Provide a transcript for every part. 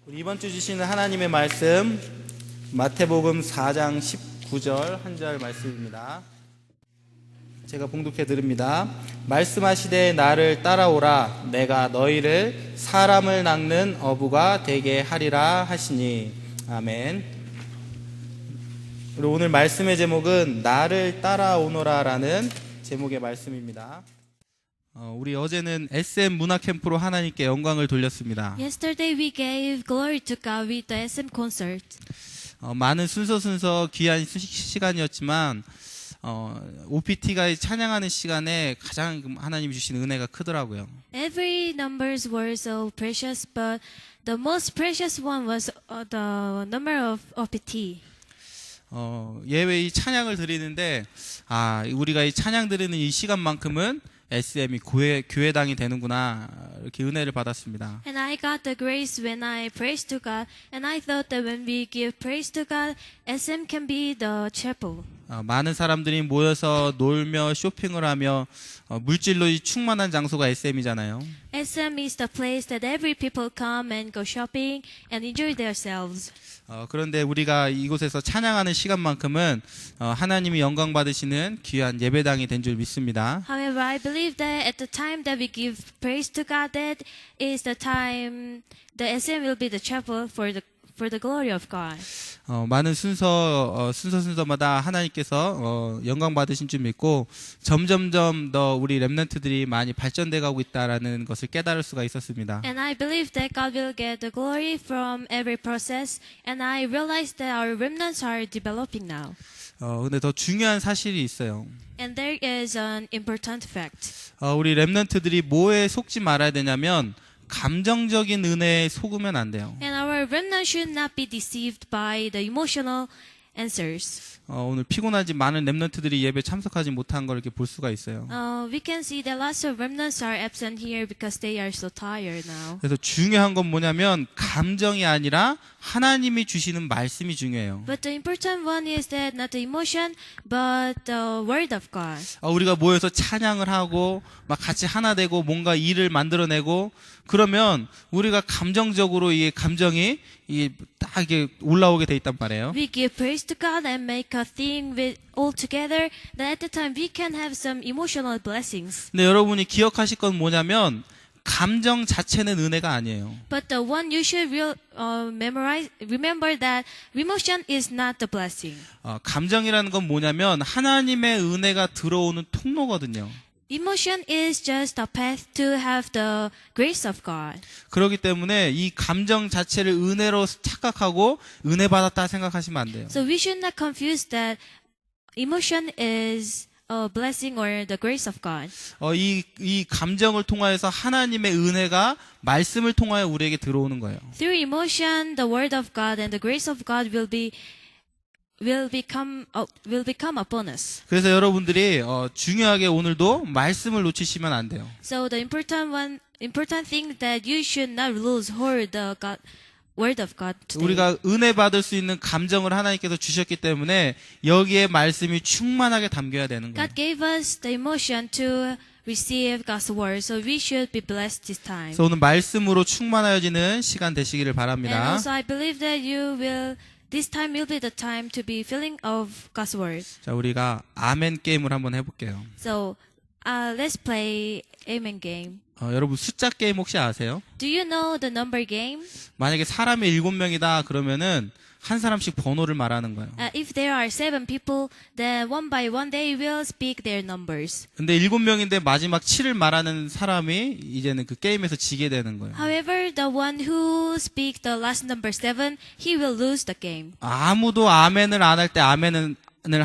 우리 이번 주 주시는 하나님의 말씀 마태복음 4장 19절 한 절 말씀입니다. 제가 봉독해 드립니다. 말씀하시되 나를 따라오라 내가 너희를 사람을 낚는 어부가 되게 하리라 하시니. 아멘. 그리고 오늘 말씀의 제목은 나를 따라오너라 라는 제목의 말씀입니다. 우리 어제는 SM 문화 캠프로 하나님께 영광을 돌렸습니다. Yesterday we gave glory to God with the SM concert. 많은 순서 귀한 시간이었지만 OPT가 찬양하는 시간에 가장 하나님이 주신 은혜가 크더라고요. Every numbers were so precious, but the most precious one was the number of OPT. 예외 이 찬양을 드리는데 우리가 이 찬양 드리는 이 시간만큼은 SM이 교회당이 되는구나 이렇게 은혜를 받았습니다. And I got the grace when I praised to God, and I thought that when we give praise to God, SM can be the chapel. 많은 사람들이 모여서 놀며 쇼핑을 하며 물질로 충만한 장소가 SM이잖아요. SM is the place that every people come and go shopping and enjoy themselves. 그런데 우리가 이곳에서 찬양하는 시간만큼은 하나님이 영광 받으시는 귀한 예배당이 된 줄 믿습니다. However, I believe that at the time that we give praise to God, that is the time the SM will be the chapel for the glory of God. 많은 순서마다 하나님께서 영광 받으신 줄 믿고 점점점 더 우리 렘넌트들이 많이 발전돼 가고 있다라는 것을 깨달을 수가 있었습니다. And I believe that God will get the glory from every process, and I realize that our remnants are developing now. 근데 더 중요한 사실이 있어요. And there is an important fact. 우리 렘넌트들이 뭐에 속지 말아야 되냐면 감정적인 은혜에 속으면 안 돼요. And our remnants should not be deceived by the emotional answers. 오늘 피곤하지 많은 렘넌트들이 예배 참석하지 못한 걸 이렇게 볼 수가 있어요. We can see that lots of remnants are absent here because they are so tired now. 그래서 중요한 건 뭐냐면 감정이 아니라 하나님이 주시는 말씀이 중요해요. But the important one is that not the emotion, but the word of God. 우리가 모여서 찬양을 하고 막 같이 하나 되고 뭔가 일을 만들어내고 그러면 우리가 감정적으로 이 감정이 딱 이게 올라오게 돼 있단 말이에요. We give praise to God and make a thing with all together. That at the time we can have some emotional blessings. 근데 여러분이 기억하실 건 뭐냐면 감정 자체는 은혜가 아니에요. But the one you should remember that emotion is not the blessing. 감정이라는 건 뭐냐면 하나님의 은혜가 들어오는 통로거든요. Emotion is just a path to have the grace of God. 그렇기 때문에 이 감정 자체를 은혜로 착각하고 은혜 받았다 생각하시면 안 돼요. So we should not confuse that emotion is a blessing or the grace of God. 이 감정을 통하여서 하나님의 은혜가 말씀을 통하여 우리에게 들어오는 거예요. Through emotion, the word of God and the grace of God will become upon us. 그래서 여러분들이 중요하게 오늘도 말씀을 놓치시면 안 돼요. So the important thing that you should not lose hold the word of God today. 우리가 은혜 받을 수 있는 감정을 하나님께서 주셨기 때문에 여기에 말씀이 충만하게 담겨야 되는 거예요. God gave us the emotion to receive God's word, so we should be blessed this time. 그래서 오늘 말씀으로 충만하여지는 시간 되시기를 And 바랍니다. also I believe that this time will be the time to be filling of God's word. 자, 우리가 아멘 게임을 한번 해볼게요. So let's play Amen game. 여러분 숫자 게임 혹시 아세요? Do you know the number game? 만약에 사람이 7명이다 그러면은 한 사람씩 번호를 말하는 거예요. If there are 7 people, then one by one they will speak their numbers. 근데 7명인데 마지막 7을 말하는 사람이 이제는 그 게임에서 지게 되는 거예요. However, the one who speaks the last number 7, he will lose the game. 아무도 아멘을 안 할 때 아멘을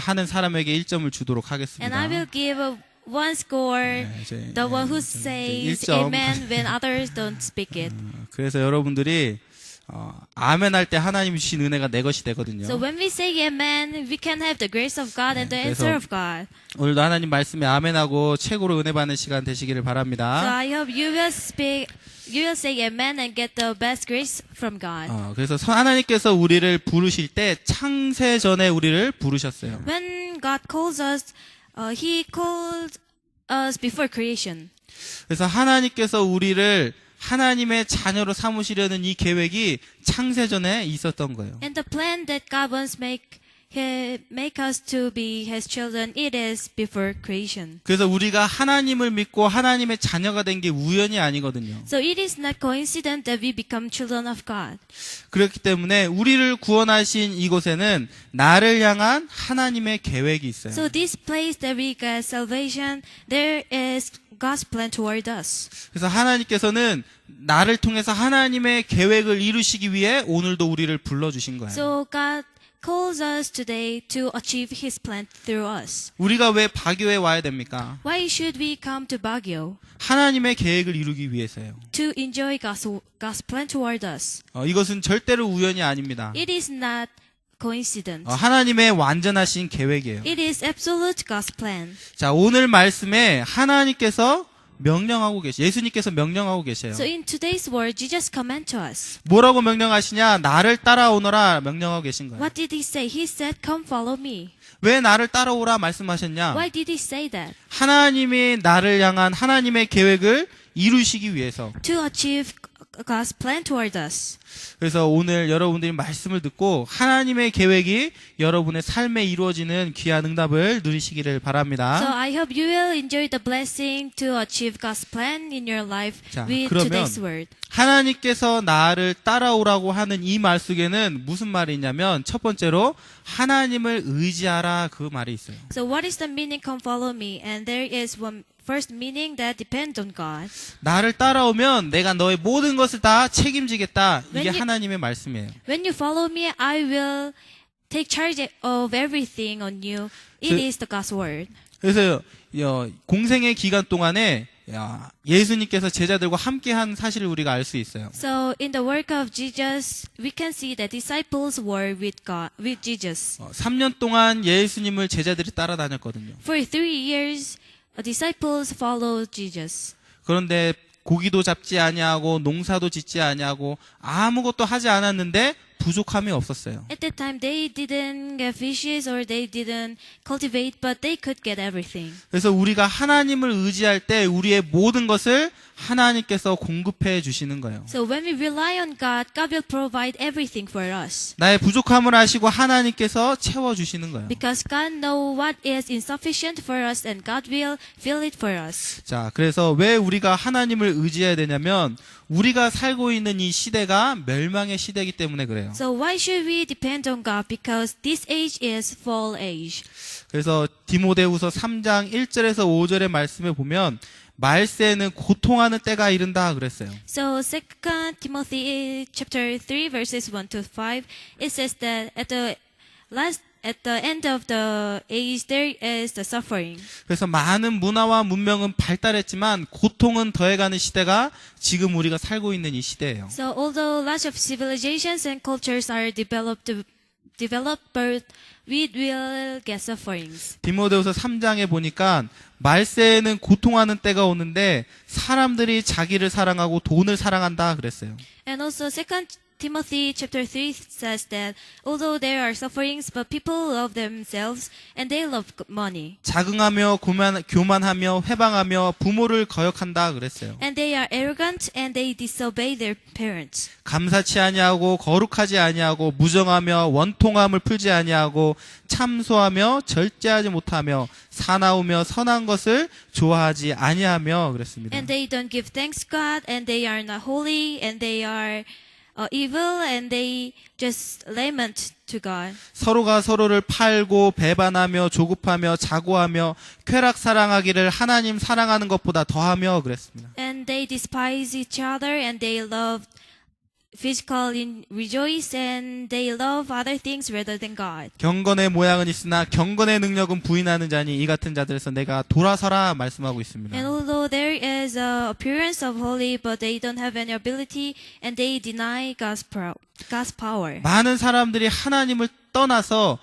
하는 사람에게 1점을 주도록 하겠습니다. And I will give one score, the one who says amen when others don't speak it. 그래서 여러분들이 아멘 할 때 하나님 주신 은혜가 내 것이 되거든요. So when we say amen, we can have the grace of God and the answer of God. 오늘도 하나님 말씀에 아멘하고 최고로 은혜 받는 시간 되시기를 So 바랍니다. I hope you will say amen and get the best grace from God. 그래서 하나님께서 우리를 부르실 때 창세 전에 우리를 부르셨어요. When God calls us, He called us before creation. 그래서 하나님께서 우리를 하나님의 자녀로 삼으시려는 이 계획이 창세전에 있었던 거예요. And the plan that God wants make us to be His children, it is before creation. 그래서 우리가 하나님을 믿고 하나님의 자녀가 된 게 우연이 아니거든요. So it is not coincident that we become children of God. 그렇기 때문에 우리를 구원하신 이곳에는 나를 향한 하나님의 계획이 있어요. So this place that we get salvation, there is God's plan toward us. 그래서 하나님께서는 나를 통해서 하나님의 계획을 이루시기 위해 오늘도 우리를 불러주신 거예요. So God calls us today to achieve His plan through us. 우리가 왜 바교에 와야 됩니까? Why should we come to Baguio? 하나님의 계획을 이루기 위해서요. To enjoy God's plan toward us. 이것은 절대로 우연이 아닙니다. It is not coincidence. 하나님의 완전하신 계획이에요. It is absolute God's plan. 자, 오늘 말씀에 하나님께서 예수님께서 명령하고 계세요. So in today's word, Jesus command to us. 뭐라고 명령하시냐? 나를 따라오너라 명령하고 계신 거예요. What did He say? He said, "Come follow me." 왜 나를 따라오라 말씀하셨냐? Why did He say that? 하나님이 나를 향한 하나님의 계획을 이루시기 위해서. To achieve God's plan toward us. 그래서 오늘 여러분들이 말씀을 듣고 하나님의 계획이 여러분의 삶에 이루어지는 귀한 응답을 누리시기를 So 바랍니다. I hope you will enjoy the blessing to achieve God's plan in your life 자, with 그러면 today's word. 하나님께서 나를 따라오라고 하는 이 말 속에는 무슨 말이 있냐면 첫 번째로 하나님을 의지하라 그 말이 있어요. So what is the meaning "come follow me"? And there is one first meaning that depends on God. 나를 따라오면 내가 너의 모든 것을 다 책임지겠다. 이게 When you- 하나님의 말씀이에요. When you follow me, I will take charge of everything on you. It So- is the God's word. 그래서 공생의 기간 동안에 예수님께서 제자들과 함께한 사실을 우리가 알 수 있어요. So in the work of Jesus, we can see that disciples were with God, with Jesus. 3년 동안 예수님을 제자들이 따라다녔거든요. For 3 years, disciples followed Jesus. 그런데 고기도 잡지 아니하고 농사도 짓지 아니하고 아무것도 하지 않았는데 부족함이 없었어요. At that time, they didn't get fishes or they didn't cultivate, but they could get everything. 그래서 우리가 하나님을 의지할 때 우리의 모든 것을 하나님께서 공급해 주시는 거예요. So when we rely on God, God will provide everything for us. 나의 부족함을 아시고 하나님께서 채워 주시는 거예요. Because God knows what is insufficient for us and God will fill it for us. 자, 그래서 왜 우리가 하나님을 의지해야 되냐면 우리가 살고 있는 이 시대가 멸망의 시대이기 때문에 그래요. So why should we depend on God? Because this age is fall age. 그래서 디모데후서 3장 1절에서 5절의 말씀에 보면 말세에는 고통하는 때가 이른다 그랬어요. So 2 Timothy chapter 3 verses 1 to 5, it says that at the end of the age there is the suffering. 그래서 많은 문화와 문명은 발달했지만 고통은 더해가는 시대가 지금 우리가 살고 있는 이 시대예요. So although lots of civilizations and cultures are developed, but we will get sufferings. 디모데후서 3장에 보니까 말세에는 고통하는 때가 오는데 사람들이 자기를 사랑하고 돈을 사랑한다 그랬어요. And also 2 Timothy chapter 3 says that although there are sufferings, but people love themselves and they love money. 자긍하며 교만하며 회방하며 부모를 거역한다 그랬어요. And they are arrogant and they disobey their parents. 감사치 아니하고 거룩하지 아니하고 무정하며 원통함을 풀지 아니하고 참소하며 절제하지 못하며 사나우며 선한 것을 좋아하지 아니하며 그랬습니다. And they don't give thanks to God, and they are not holy, and they are evil, and they just lament to God. 서로가 서로를 팔고 배반하며 조급하며 자고하며 쾌락 사랑하기를 하나님 사랑하는 것보다 더하며 그랬습니다. And they despise each other, and they love physical rejoice, and they love other things rather than God. 경건의 모양은 있으나 경건의 능력은 부인하는 자니 이 같은 자들에서 내가 돌아서라 말씀하고 있습니다. And although there is a appearance of holy, but they don't have any ability, and they deny God's power. 많은 사람들이 하나님을 떠나서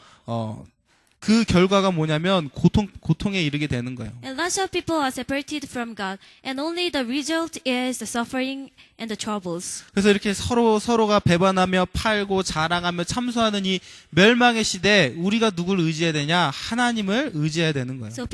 그 결과가 뭐냐면 고통에 이르게 되는 거예요. And lots of people are separated from God, and only the result is the suffering and the troubles. 그래서 이렇게 서로가 배반하며 팔고 자랑하며 참소하는 이 멸망의 시대에 우리가 누굴 의지해야 되냐? 하나님을 의지해야 되는 거예요. So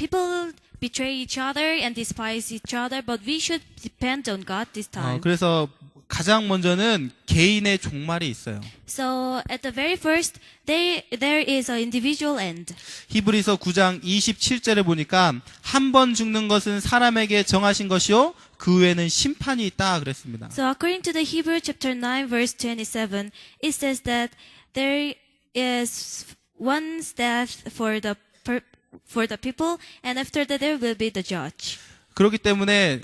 people betray each other and despise each other, but we should depend on God this time. 그래서 가장 먼저는 개인의 종말이 있어요. So at the very first, there is an individual end. 히브리서 9장 27절에 보니까 한 번 죽는 것은 사람에게 정하신 것이요 그 후에는 심판이 있다 그랬습니다. So according to the Hebrew chapter 9 verse 27, it says that there is one's death for the people, and after that there will be the judge. 그렇기 때문에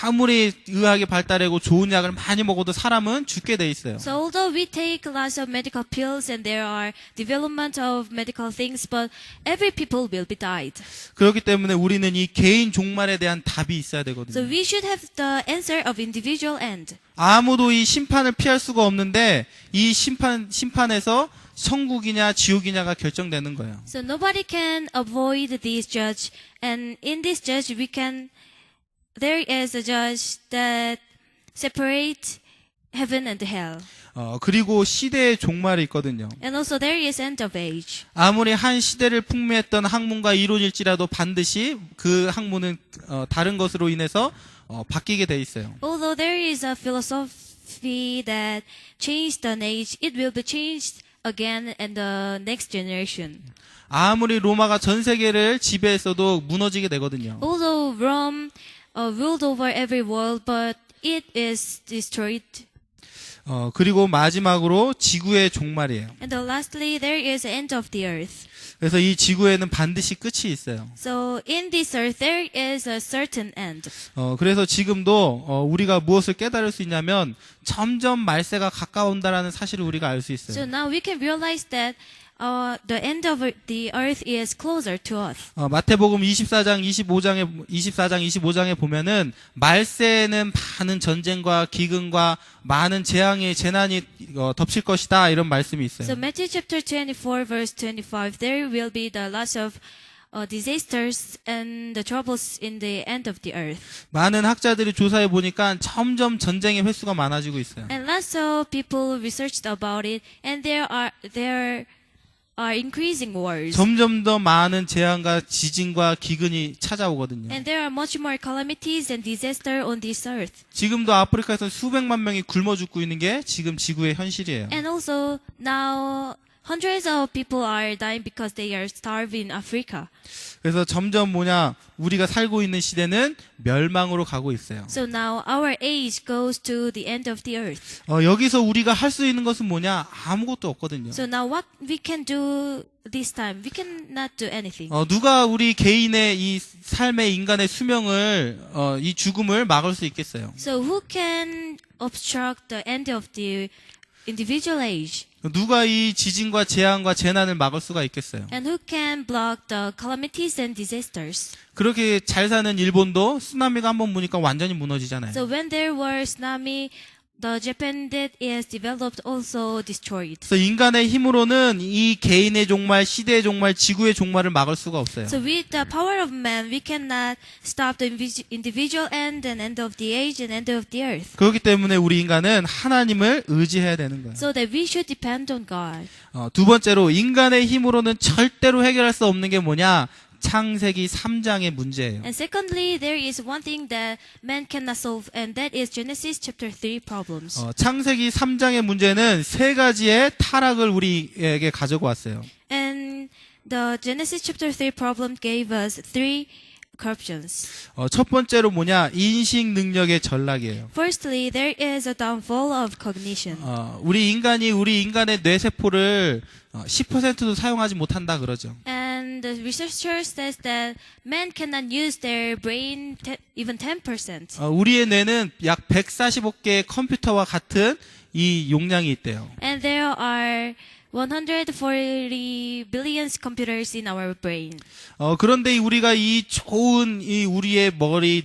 아무리 의학이 발달하고 좋은 약을 많이 먹어도 사람은 죽게 돼 있어요. So although we take lots of medical pills and there are development of medical things, but every people will be died. 그렇기 때문에 우리는 이 개인 종말에 대한 답이 있어야 So 되거든요. we should have the answer of individual end. 아무도 이 심판을 피할 수가 없는데 이 심판에서 천국이냐 지옥이냐가 결정되는 거예요. So nobody can avoid this judge, and in this judge there is a judge that separate heaven and hell. 그리고 시대의 종말이 있거든요. And also there is end of age. 아무리 한 시대를 풍미했던 학문가 이루어질지라도 반드시 그 학문은 다른 것으로 인해서 바뀌게 돼 있어요. Although there is a philosophy that changed an age, it will be changed again in the next generation. 아무리 로마가 전 세계를 지배했어도 무너지게 되거든요. Although Rome ruled over every world, but it is destroyed. 그리고 마지막으로 지구의 종말이에요. And lastly, there is end of the earth. 그래서 이 지구에는 반드시 끝이 있어요. So in this earth, there is a certain end. 그래서 지금도 우리가 무엇을 깨달을 수 있냐면 점점 말세가 가까운다라는 사실을 우리가 알 수 So 있어요. now we can realize that the end of the earth is closer to us. 마태복음 24장 25장에 보면은 말세는 많은 전쟁과 기근과 많은 재난이 덮칠 것이다 이런 말씀이 있어요. So Matthew chapter 24 verse 25, there will be the lots of disasters and the troubles in the end of the earth. 많은 학자들이 조사해 보니까 점점 전쟁의 횟수가 많아지고 있어요. And lots of people researched about it, and there are increasing wars. 점점 더 많은 재앙과 지진과 기근이 찾아오거든요. And there are much more calamities and disaster on this earth. 지금도 아프리카에서 수백만 명이 굶어 죽고 있는 게 지금 지구의 현실이에요. And also now hundreds of people are dying because they are starving in Africa. 그래서 점점 우리가 살고 있는 시대는 멸망으로 가고 있어요. So now our age goes to the end of the earth. 여기서 우리가 할 수 있는 것은 뭐냐? 아무것도 없거든요. So now what we can do this time? We cannot do anything. 누가 우리 개인의 이 삶의 인간의 수명을 이 죽음을 막을 수 있겠어요? So who can obstruct the end of the individual age? 누가 이 지진과 재앙과 재난을 막을 수가 있겠어요? And who can block the calamities and disasters? 그렇게 잘 사는 일본도 쓰나미가 한번 부니까 완전히 무너지잖아요. So when there were tsunami, the Japan that is developed also destroyed. 그래서 인간의 힘으로는 이 개인의 종말, 시대의 종말, 지구의 종말을 막을 수가 없어요. So with the power of man, we cannot stop the individual end and end of the age and end of the earth. 그렇기 때문에 우리 인간은 하나님을 의지해야 되는 거예요. So that we should depend on God. 두 번째로 인간의 힘으로는 절대로 해결할 수 없는 게 뭐냐? 창세기 3장의 문제예요. And secondly, there is one thing that man cannot solve, and that is Genesis chapter 3 problems. 창세기 3장의 문제는 세 가지의 타락을 우리에게 가지고 왔어요. And the Genesis chapter 3 problem gave us three corruptions. 첫 번째로 인식 능력의 전락이에요. Firstly, there is a downfall of cognition. 우리 인간의 뇌세포를 10%도 사용하지 못한다 그러죠. And the researcher says that man cannot use their brain even 10%. 우리의 뇌는 약 145개의 컴퓨터와 같은 이 용량이 있대요. And there are 140 billion computers in our brain. 그런데 우리가 이 좋은 우리의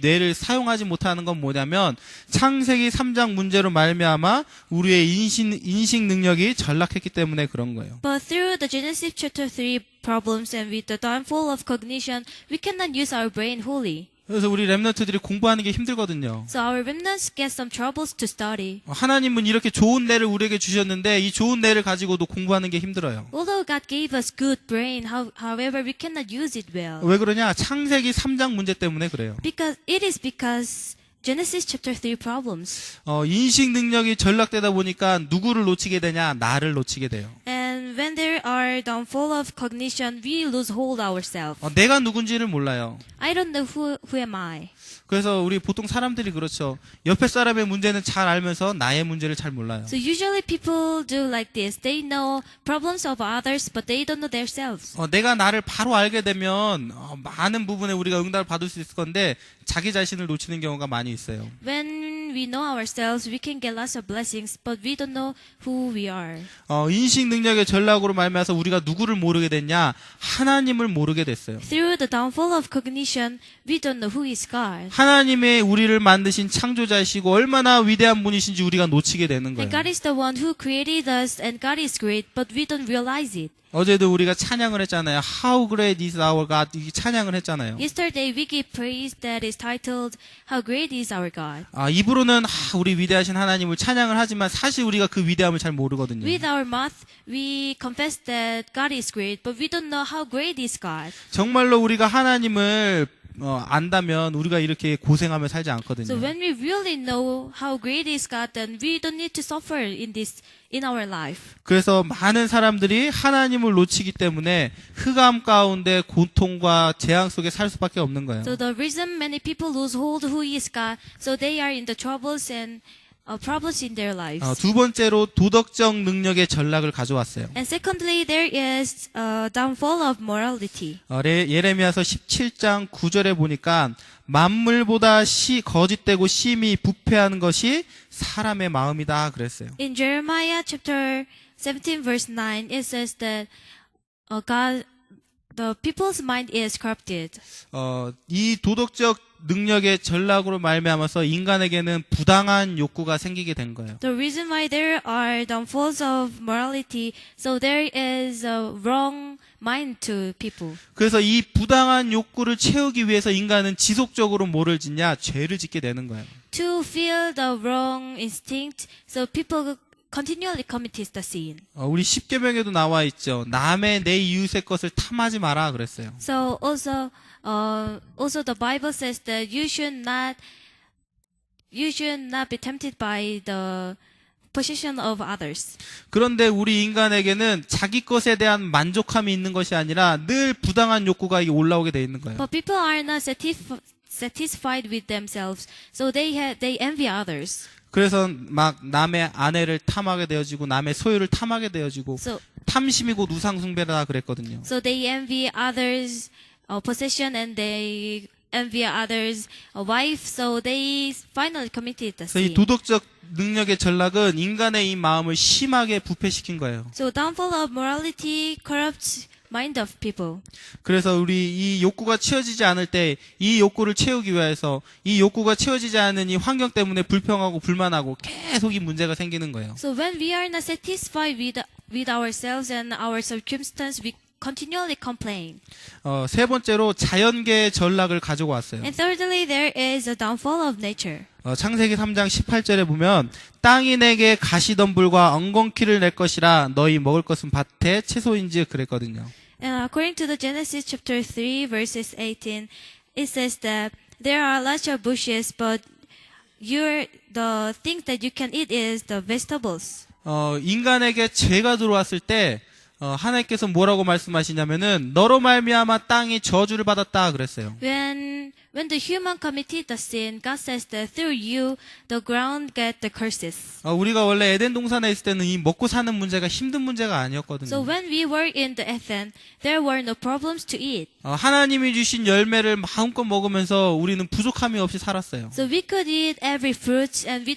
뇌를 사용하지 못하는 건 뭐냐면 창세기 3장 문제로 말미암아 우리의 인식 능력이 전락했기 때문에 그런 거예요. But through the Genesis chapter 3 problems and with the downfall of cognition, we cannot use our brain wholly. 그래서 우리 렘넌트들이 공부하는 게 힘들거든요. So our remnants get some troubles to study. 하나님은 이렇게 좋은 뇌를 우리에게 주셨는데 이 좋은 뇌를 가지고도 공부하는 게 힘들어요. Although God gave us good brain, however, we cannot use it well. 왜 그러냐? 창세기 3장 문제 때문에 그래요. Because Genesis chapter 3 problems. 인식 능력이 전락되다 보니까 누구를 놓치게 되냐? 나를 놓치게 돼요. And when there are downfall of cognition, we lose hold ourselves. 내가 누군지를 몰라요. I don't know who am I. 그래서 우리 보통 사람들이 그렇죠. 옆에 사람의 문제는 잘 알면서 나의 문제를 잘 몰라요. So usually people do like this. They know problems of others, but they don't know themselves. 내가 나를 바로 알게 되면 많은 부분에 우리가 응답을 받을 수 있을 건데 자기 자신을 놓치는 경우가 많이 있어요. When we know ourselves, we can get lots of blessings, but we don't know who we are. 인식 능력의 전락으로 말미암아서 우리가 누구를 모르게 됐냐? 하나님을 모르게 됐어요. Through the downfall of cognition, we don't know who is God. 하나님의 우리를 만드신 창조자이시고 얼마나 위대한 분이신지 우리가 놓치게 되는 거예요. And God is the one who created us, and God is great, but we don't realize it. 어제도 우리가 찬양을 했잖아요. How great is our God. 이 찬양을 했잖아요. Yesterday we gave praise that is titled How Great is Our God. 입으로는 우리 위대하신 하나님을 찬양을 하지만 사실 우리가 그 위대함을 잘 모르거든요. With our mouth we confess that God is great, but we don't know how great is God. 정말로 우리가 하나님을 안다면 우리가 이렇게 고생하며 살지 않거든요. So when we really know how great is God, then we don't need to suffer in our life. 그래서 많은 사람들이 하나님을 놓치기 때문에 흑암 가운데 고통과 재앙 속에 살 수밖에 없는 거예요. So the reason many people lose hold who is God, so they are in the troubles and problems in their lives. 두 번째로 도덕적 능력의 전락을 가져왔어요. And secondly, there is a downfall of morality. 예레미야서 17장 9절에 보니까 만물보다 거짓되고 심히 부패하는 것이 사람의 마음이다 그랬어요. In Jeremiah chapter 17 verse 9, it says that the people's mind is corrupted. 이 도덕적 능력의 전락으로 말미암아서 인간에게는 부당한 욕구가 생기게 된 거예요. The reason why there are downfalls of morality, so there is a wrong mind to people. 그래서 이 부당한 욕구를 채우기 위해서 인간은 지속적으로 뭐를 짓냐? 죄를 짓게 되는 거예요. To feel the wrong instinct, so people continually commit the sin. 우리 십계명에도 나와 있죠. 남의 내 이웃의 것을 탐하지 마라 그랬어요. So also the Bible says that you should not be tempted by the possession of others. 그런데 우리 인간에게는 자기 것에 대한 만족함이 있는 것이 아니라 늘 부당한 욕구가 올라오게 돼 있는 거예요. But people are not satisfied with themselves, so they envy others. 그래서 막 남의 아내를 탐하게 되어지고 남의 소유를 탐하게 되어지고 So 탐심이 곧 우상숭배다 그랬거든요. they envy others' possession, and they envy others' wife, so they finally committed the 그래서 이 sin. 도덕적 능력의 전락은 인간의 이 마음을 심하게 부패시킨 거예요. So downfall of morality corrupts mind of people. 그래서 우리 이 욕구가 채워지지 않을 때 이 욕구를 채우기 위해서 이 욕구가 채워지지 않는 이 환경 때문에 불평하고 불만하고 계속 이 문제가 생기는 거예요. So when we are not satisfied with ourselves and our circumstance, we continually complain. 세 번째로 자연계의 전락을 가지고 왔어요. And thirdly, there is a downfall of nature. 창세기 3장 18절에 보면 땅이 내게 가시덤불과 엉겅퀴를 낼 것이라 너희 먹을 것은 밭의 채소인지 그랬거든요. And according to the Genesis chapter 3 verses 18, it says that there are lots of bushes, but the thing that you can eat is the vegetables. 인간에게 죄가 들어왔을 때 하나님께서 뭐라고 말씀하시냐면은 너로 말미암아 땅이 저주를 받았다 그랬어요. When the human committed the sin, God says that through you, the ground get the curses. 우리가 원래 에덴 동산에 있을 때는 이 먹고 사는 문제가 힘든 문제가 아니었거든요. So when we were in the Eden, there were no problems to eat. 하나님이 주신 열매를 마음껏 먹으면서 우리는 부족함이 없이 살았어요. So we could eat every fruit, and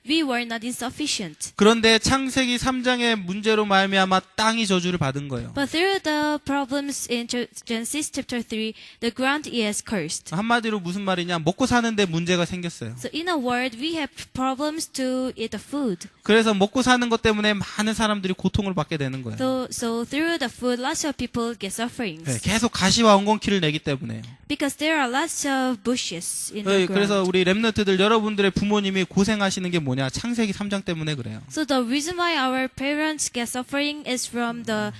we were not insufficient. 그런데 창세기 3장의 문제로 말미암아 땅이 저주를 받은 거예요. But through the problems in Genesis chapter 3, the ground is cursed. 한마디로 무슨 말이냐? 먹고 사는데 문제가 생겼어요. So in a word, we have problems to eat the food. 그래서 먹고 사는 것 때문에 많은 사람들이 고통을 받게 되는 거예요. So through the food, lots of people get sufferings. 네, 계속 가시와 엉겅퀴를 내기 때문에요. Because there are lots of bushes in the ground. 그래서 우리 렘넌트들 여러분들의 부모님이 고생하시는 게 뭐냐? 창세기 3장 때문에 그래요. So the reason why our parents get suffering is from the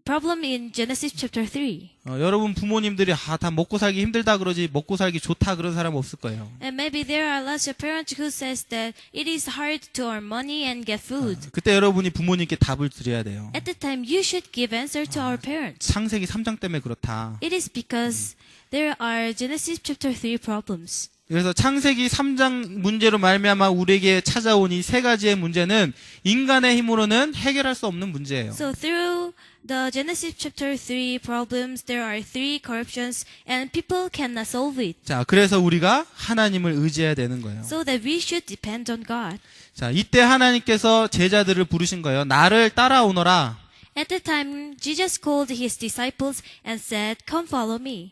problem in Genesis chapter 3. 여러분 부모님들이 다 먹고 살기 힘들다 그러지 먹고 살기 좋다 그런 사람 없을 거예요. And maybe there are lots of parents who says that it is hard to earn money and get food. 그때 여러분이 부모님께 답을 드려야 돼요. At the time, you should give answer to our parents. 창세기 3장 때문에 그렇다. It is because there are Genesis chapter 3 problems. 그래서 창세기 3장 문제로 말미암아 우리에게 찾아온 이 세 가지의 문제는 인간의 힘으로는 해결할 수 없는 문제예요. So through the Genesis chapter 3 problems, there are 3 corruptions and people cannot solve it. 자, 그래서 우리가 하나님을 의지해야 되는 거예요. So that we should depend on God. 자, 이때 하나님께서 제자들을 부르신 거예요. 나를 따라오너라. At the time, Jesus called his disciples and said, "Come follow me."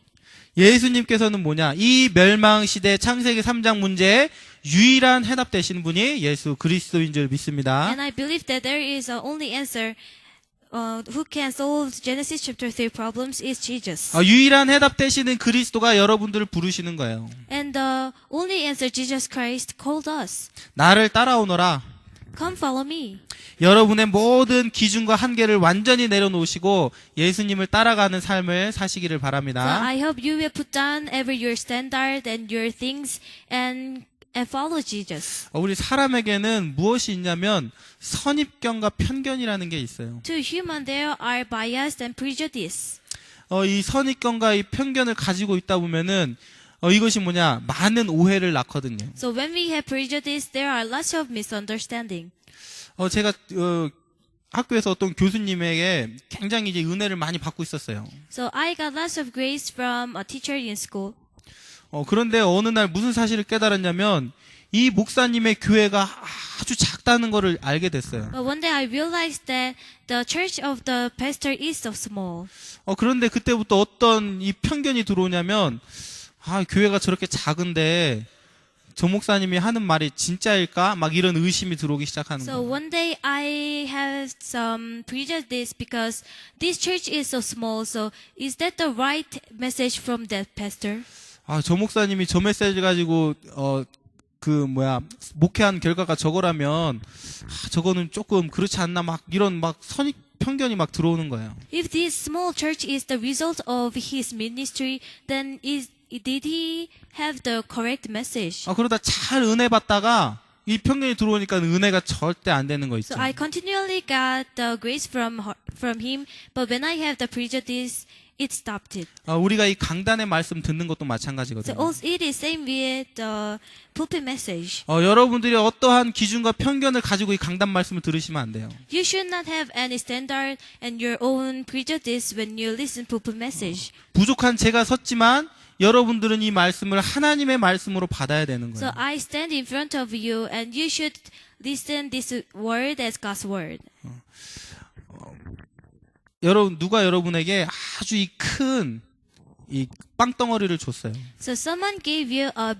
예수님께서는 뭐냐? 이 멸망시대 창세기 3장 문제에 유일한 해답 되시는 분이 예수 그리스도인 줄 믿습니다. And I believe that there is a only answer who can solve Genesis chapter 3 problems is Jesus. 유일한 해답 되시는 그리스도가 여러분들을 부르시는 거예요. And the only answer Jesus Christ called us. 나를 따라오너라. Come follow me. 여러분의 모든 기준과 한계를 완전히 내려놓으시고 예수님을 따라가는 삶을 사시기를 So 바랍니다. I hope you will put down every your standard and your things and follow Jesus. 우리 사람에게는 무엇이 있냐면 선입견과 편견이라는 게 있어요. To human there are bias and prejudice. 이 선입견과 이 편견을 가지고 있다 보면은 이것이 뭐냐? 많은 오해를 낳거든요. So when we have prejudice, there are lots of misunderstanding. 제가 학교에서 어떤 교수님에게 굉장히 이제 은혜를 많이 받고 있었어요. So I got lots of grace from a teacher in school. 그런데 어느 날 무슨 사실을 깨달았냐면 이 목사님의 교회가 아주 작다는 것을 알게 됐어요. But one day I realized that the church of the pastor is so small. 그런데 그때부터 어떤 이 편견이 들어오냐면 교회가 저렇게 작은데 저 목사님이 하는 말이 진짜일까? 막 이런 의심이 들어오기 시작하는 So 거예요. one day I had some prejudice because this church is so small. So is that the right message from that pastor? 저 목사님이 저 메시지 가지고 목회한 결과가 저거라면 저거는 조금 그렇지 않나 막 이런 막 선입 편견이 막 들어오는 거예요. If this small church is the result of his ministry, then did he have the correct message? 그러다 잘 은혜 받다가 이 편견이 들어오니까 은혜가 절대 안 되는 거 있죠. So I continually got the grace from him, but when I have the prejudice, it stopped it. 우리가 이 강단의 말씀 듣는 것도 So 마찬가지거든요. also it is same with the pulpit message. 여러분들이 어떠한 기준과 편견을 가지고 이 강단 말씀을 들으시면 안 돼요. You should not have any standard and your own prejudice when you listen pulpit message. 부족한 제가 섰지만 여러분들은 이 말씀을 하나님의 말씀으로 받아야 되는 So 거예요. I stand in front of you and you should listen this word as God's word. 누가 여러분에게 아주 큰 이 빵덩어리를 줬어요. So someone gave you a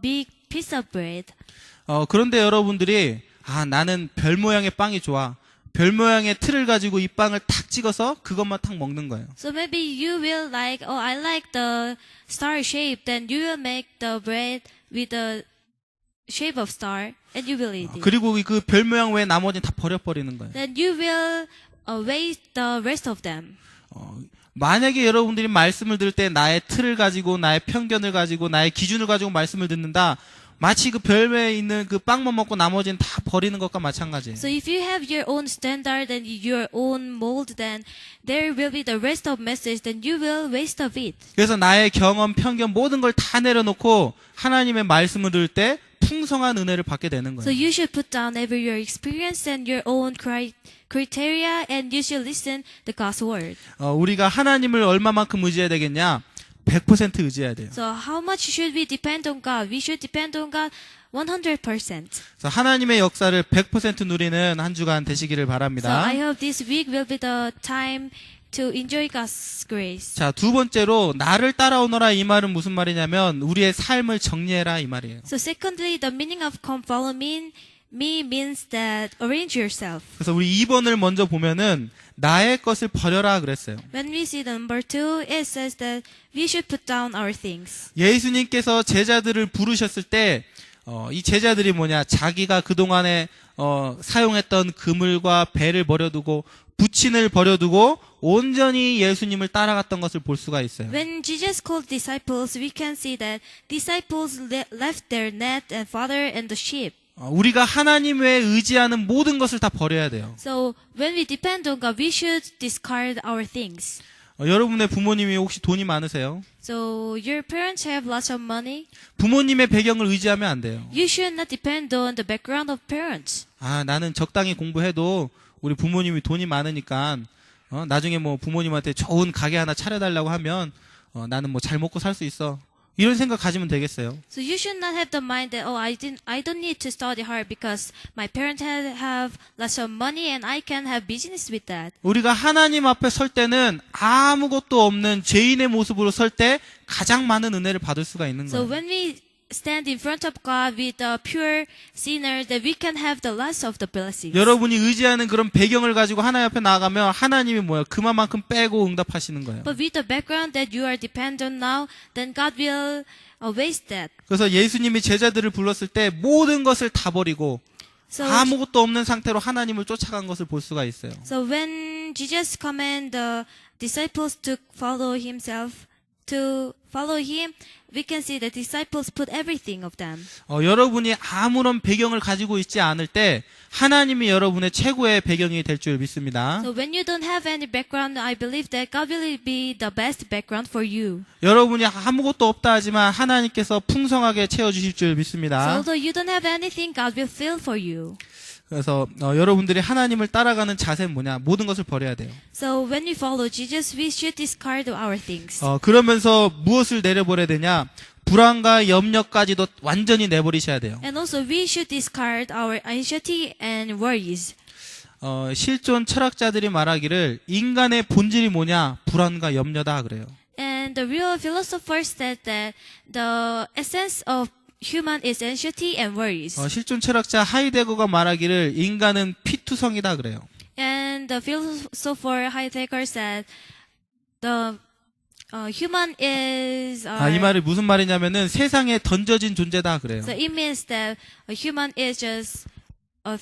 big piece of bread. 그런데 여러분들이 나는 별 모양의 빵이 좋아. 별 모양의 틀을 가지고 이 빵을 탁 찍어서 그것만 탁 먹는 거예요. So maybe you will like, I like the star shape. Then you will make the bread with the shape of star and you will eat it. 그리고 그 별 모양 외에 나머지는 다 버려버리는 거예요. Then you will waste the rest of them. 만약에 여러분들이 말씀을 들을 때 나의 틀을 가지고 나의 편견을 가지고 나의 기준을 가지고 말씀을 듣는다. 마치 그 별외에 있는 그 빵만 먹고 나머지는 다 버리는 것과 마찬가지예요. So if you have your own standard and your own mold, then there will be the rest of message, then you will waste of it. 그래서 나의 경험, 편견 모든 걸 다 내려놓고 하나님의 말씀을 들을 때 풍성한 은혜를 받게 되는 So 거예요. you should put down every your experience and your own criteria, and you should listen the God's word. 우리가 하나님을 얼마만큼 의지해야 되겠냐? 100% 의지해야 돼요. So how much should we depend on God? We should depend on God 100%. 그래서 하나님의 역사를 100% 누리는 한 주간 되시기를 So 바랍니다. I hope this week will be the time to enjoy God's grace. 자, 두 번째로 나를 따라오너라 이 말은 무슨 말이냐면 우리의 삶을 정리해라 이 말이에요. So secondly, the meaning of come follow me means that arrange yourself. 그래서 우리 2번을 먼저 보면은 나의 것을 버려라 그랬어요. When we see the number 2, it says that we should put down our things. 예수님께서 제자들을 부르셨을 때 이 제자들이 뭐냐? 자기가 그동안에 사용했던 그물과 배를 버려두고 부친을 버려두고 온전히 예수님을 따라갔던 것을 볼 수가 있어요. When Jesus called disciples, we can see that disciples left their net and father and the sheep. 우리가 하나님 외에 의지하는 모든 것을 다 버려야 돼요. So when we depend on God, we should discard our things. 여러분의 부모님이 혹시 돈이 많으세요? So your parents have lots of money. 부모님의 배경을 의지하면 안 돼요. You should not depend on the background of parents. 나는 적당히 공부해도 우리 부모님이 돈이 많으니까 나중에 뭐 부모님한테 좋은 가게 하나 차려달라고 하면 나는 뭐 잘 먹고 살 수 있어. 이런 생각 가지면 되겠어요. So you should not have the mind that I don't need to study hard because my parents have lots of money and I can have business with that. 우리가 하나님 앞에 설 때는 아무것도 없는 죄인의 모습으로 설 때 가장 많은 은혜를 받을 수가 있는 So 거예요. when we stand in front of God with a pure sinner, that we can have the lots of the blessings. 여러분이 의지하는 그런 배경을 가지고 하나님 앞에 나아가면 하나님이 뭐예요? 그만큼 빼고 응답하시는 거예요. But with the background that you are dependent now, then God will waste that. 그래서 예수님이 제자들을 불렀을 때 모든 것을 다 버리고 So, 아무것도 없는 상태로 하나님을 쫓아간 것을 볼 수가 있어요. so when Jesus commanded the disciples to follow him, we can see the disciples put everything of them. 여러분이 아무런 배경을 가지고 있지 않을 때 하나님이 여러분의 최고의 배경이 될 줄 믿습니다. So when you don't have any background, I believe that God will be the best background for you. 여러분이 아무것도 없다 하지만 하나님께서 풍성하게 채워주실 줄 So 믿습니다. although you don't have anything, God will fill for you. 그래서 여러분들이 하나님을 따라가는 자세는 뭐냐? 모든 것을 버려야 돼요. So when we follow Jesus, we should discard our things. 그러면서 무엇을 내려버려야 되냐? 불안과 염려까지도 완전히 내버리셔야 돼요. And also we should discard our anxiety and worries. 실존 철학자들이 말하기를 인간의 본질이 뭐냐? 불안과 염려다 그래요. And the real philosophers said that the essence of human is anxiety and worries. 실존 철학자 하이데거가 말하기를 인간은 피투성이다 그래요. And the philosopher Heidegger said the human is. 이 말이 무슨 말이냐면은 세상에 던져진 존재다 그래요. So it means that a human is just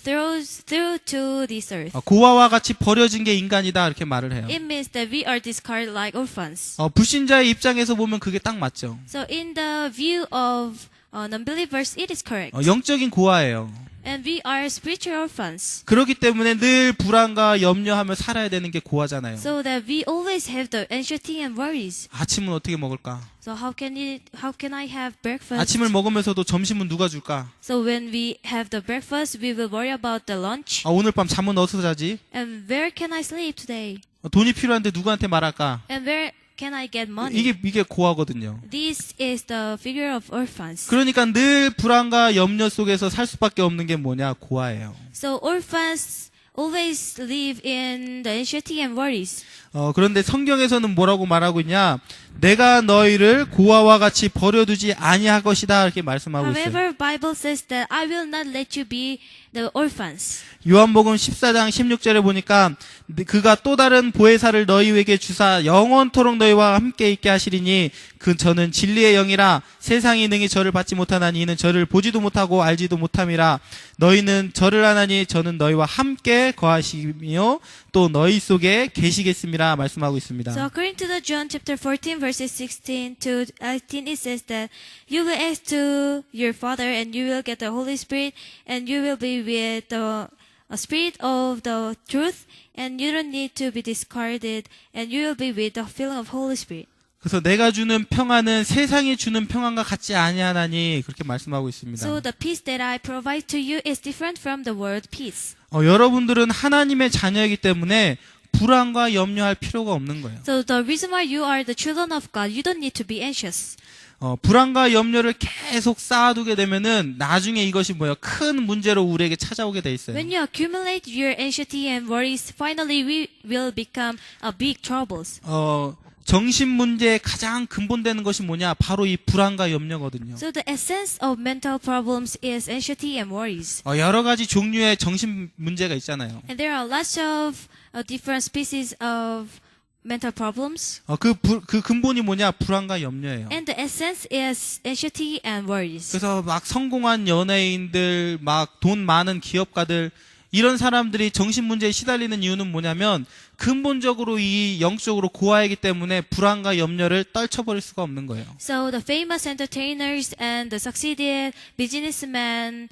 through to this earth. 고아와 같이 버려진 게 인간이다 이렇게 말을 해요. It means that we are discarded like orphans. 불신자의 입장에서 보면 그게 딱 맞죠. So in the view of non-believers, it is correct. 영적인 고아예요. And we are spiritual orphans. 그렇기 때문에 늘 불안과 염려하며 살아야 되는 게 고아잖아요. So that we always have the anxiety and worries. 아침은 어떻게 먹을까? So how can I have breakfast? 아침을 먹으면서도 점심은 누가 줄까? So when we have the breakfast, we will worry about the lunch. 오늘 밤 잠은 어디서 자지? And where can I sleep today? 돈이 필요한데 누구한테 말할까? And where can I get money? 이게 고아거든요. This is the figure of orphans. 그러니까 늘 불안과 염려 속에서 살 수밖에 없는 게 뭐냐? 고아예요. So orphans always live in the anxiety and worries. 그런데 성경에서는 뭐라고 말하고 있냐? 내가 너희를 고아와 같이 버려두지 아니할 것이다 이렇게 말씀하고 있어요. However, Bible says that I will not let you be the orphans. 요한복음 14장 16절에 보니까 그가 또 다른 보혜사를 너희에게 주사 영원토록 너희와 함께 있게 하시리니 저는 진리의 영이라 세상이 능히 저를 받지 못하나니 이는 저를 보지도 못하고 알지도 못함이라 너희는 저를 아나니 저는 너희와 함께 거하시며 또 너희 속에 계시겠습니다 말씀하고 있습니다. So according to the John chapter 14 verses 16 to 18, it says that you will ask to your Father and you will get the Holy Spirit and you will be with the Spirit of the truth and you don't need to be discarded and you will be with the filling of Holy Spirit. 그래서 내가 주는 평안은 세상이 주는 평안과 같지 아니하나니 그렇게 말씀하고 있습니다. So the peace that I provide to you is different from the world peace. 여러분들은 하나님의 자녀이기 때문에 불안과 염려할 필요가 없는 거예요. So the reason why you are the children of God, you don't need to be anxious. 불안과 염려를 계속 쌓아두게 되면은 나중에 이것이 뭐예요? 큰 문제로 우리에게 찾아오게 돼 있어요. When you accumulate your anxiety and worries, finally we will become a big troubles. 정신 문제의 가장 근본되는 것이 뭐냐? 바로 이 불안과 염려거든요. So the essence of mental problems is anxiety and worries. 여러 가지 종류의 정신 문제가 있잖아요. And there are lots of different species of mental problems. 그 근본이 뭐냐? 불안과 염려예요. And the essence is anxiety and worries. 그래서 막 성공한 연예인들, 막 돈 많은 기업가들, 이런 사람들이 정신 문제에 시달리는 이유는 뭐냐면 근본적으로 이 영적으로 고아이기 때문에 불안과 염려를 떨쳐버릴 수가 없는 거예요. So the famous entertainers and the succeeded businessmen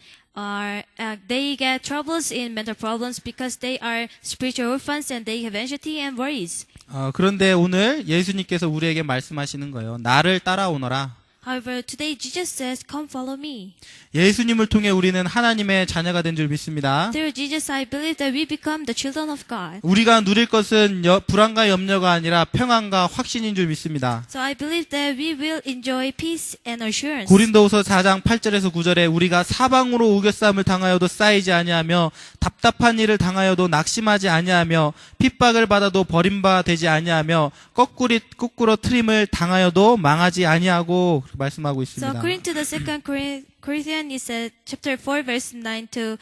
they get troubles in mental problems because they are spiritual orphans and they have anxiety and worries. 그런데 오늘 예수님께서 우리에게 말씀하시는 거예요. 나를 따라오너라. However, today Jesus says, "Come follow me." 예수님을 통해 우리는 하나님의 자녀가 된 줄 믿습니다. Through Jesus, I believe that we become the children of God. 우리가 누릴 것은 불안과 염려가 아니라 평안과 확신인 줄 믿습니다. So I believe that we will enjoy peace and assurance. 고린도후서 4장 8절에서 9절에 우리가 사방으로 우겨싸움을 당하여도 쌓이지 아니하며 답답한 일을 당하여도 낙심하지 아니하며 핍박을 받아도 버림받지 아니하며 거꾸로 트림을 당하여도 망하지 아니하고 말씀하고 So 있습니다. according to the second Corinthians, it says, chapter 4, verse 8 to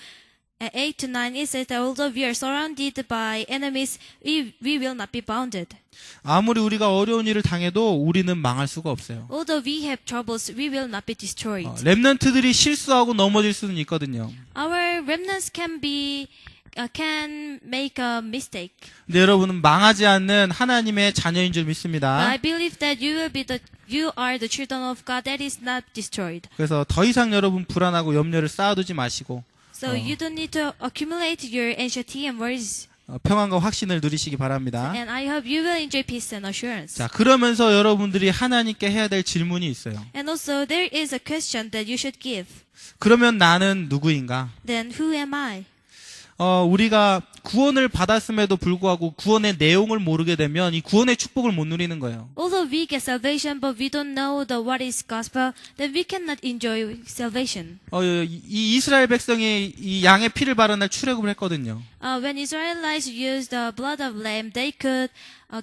9, it says that although we are surrounded by enemies, we will not be bounded. 아무리 우리가 어려운 일을 당해도 우리는 망할 수가 없어요. Although we have troubles, we will not be destroyed. 렘넌트들이 실수하고 넘어질 수는 있거든요. Our remnants can make a mistake. 근데 여러분은 망하지 않는 하나님의 자녀인 줄 But 믿습니다. I believe that you are the children of God that is not destroyed. 그래서 더 이상 여러분 불안하고 염려를 쌓아두지 마시고 So you don't need to accumulate your anxiety and worries. 평안과 확신을 누리시기 바랍니다. And I hope you will enjoy peace and assurance. 자, 그러면서 여러분들이 하나님께 해야 될 질문이 있어요. And also there is a question that you should give. 그러면 나는 누구인가? Then who am I? 우리가 구원을 받았음에도 불구하고 구원의 내용을 모르게 되면 이 구원의 축복을 못 누리는 거예요. Although we get salvation, but we don't know what is gospel, then we cannot enjoy salvation. 이 이스라엘 백성이 이 양의 피를 바른 날 출애굽을 했거든요. When Israelites used the blood of lamb, they could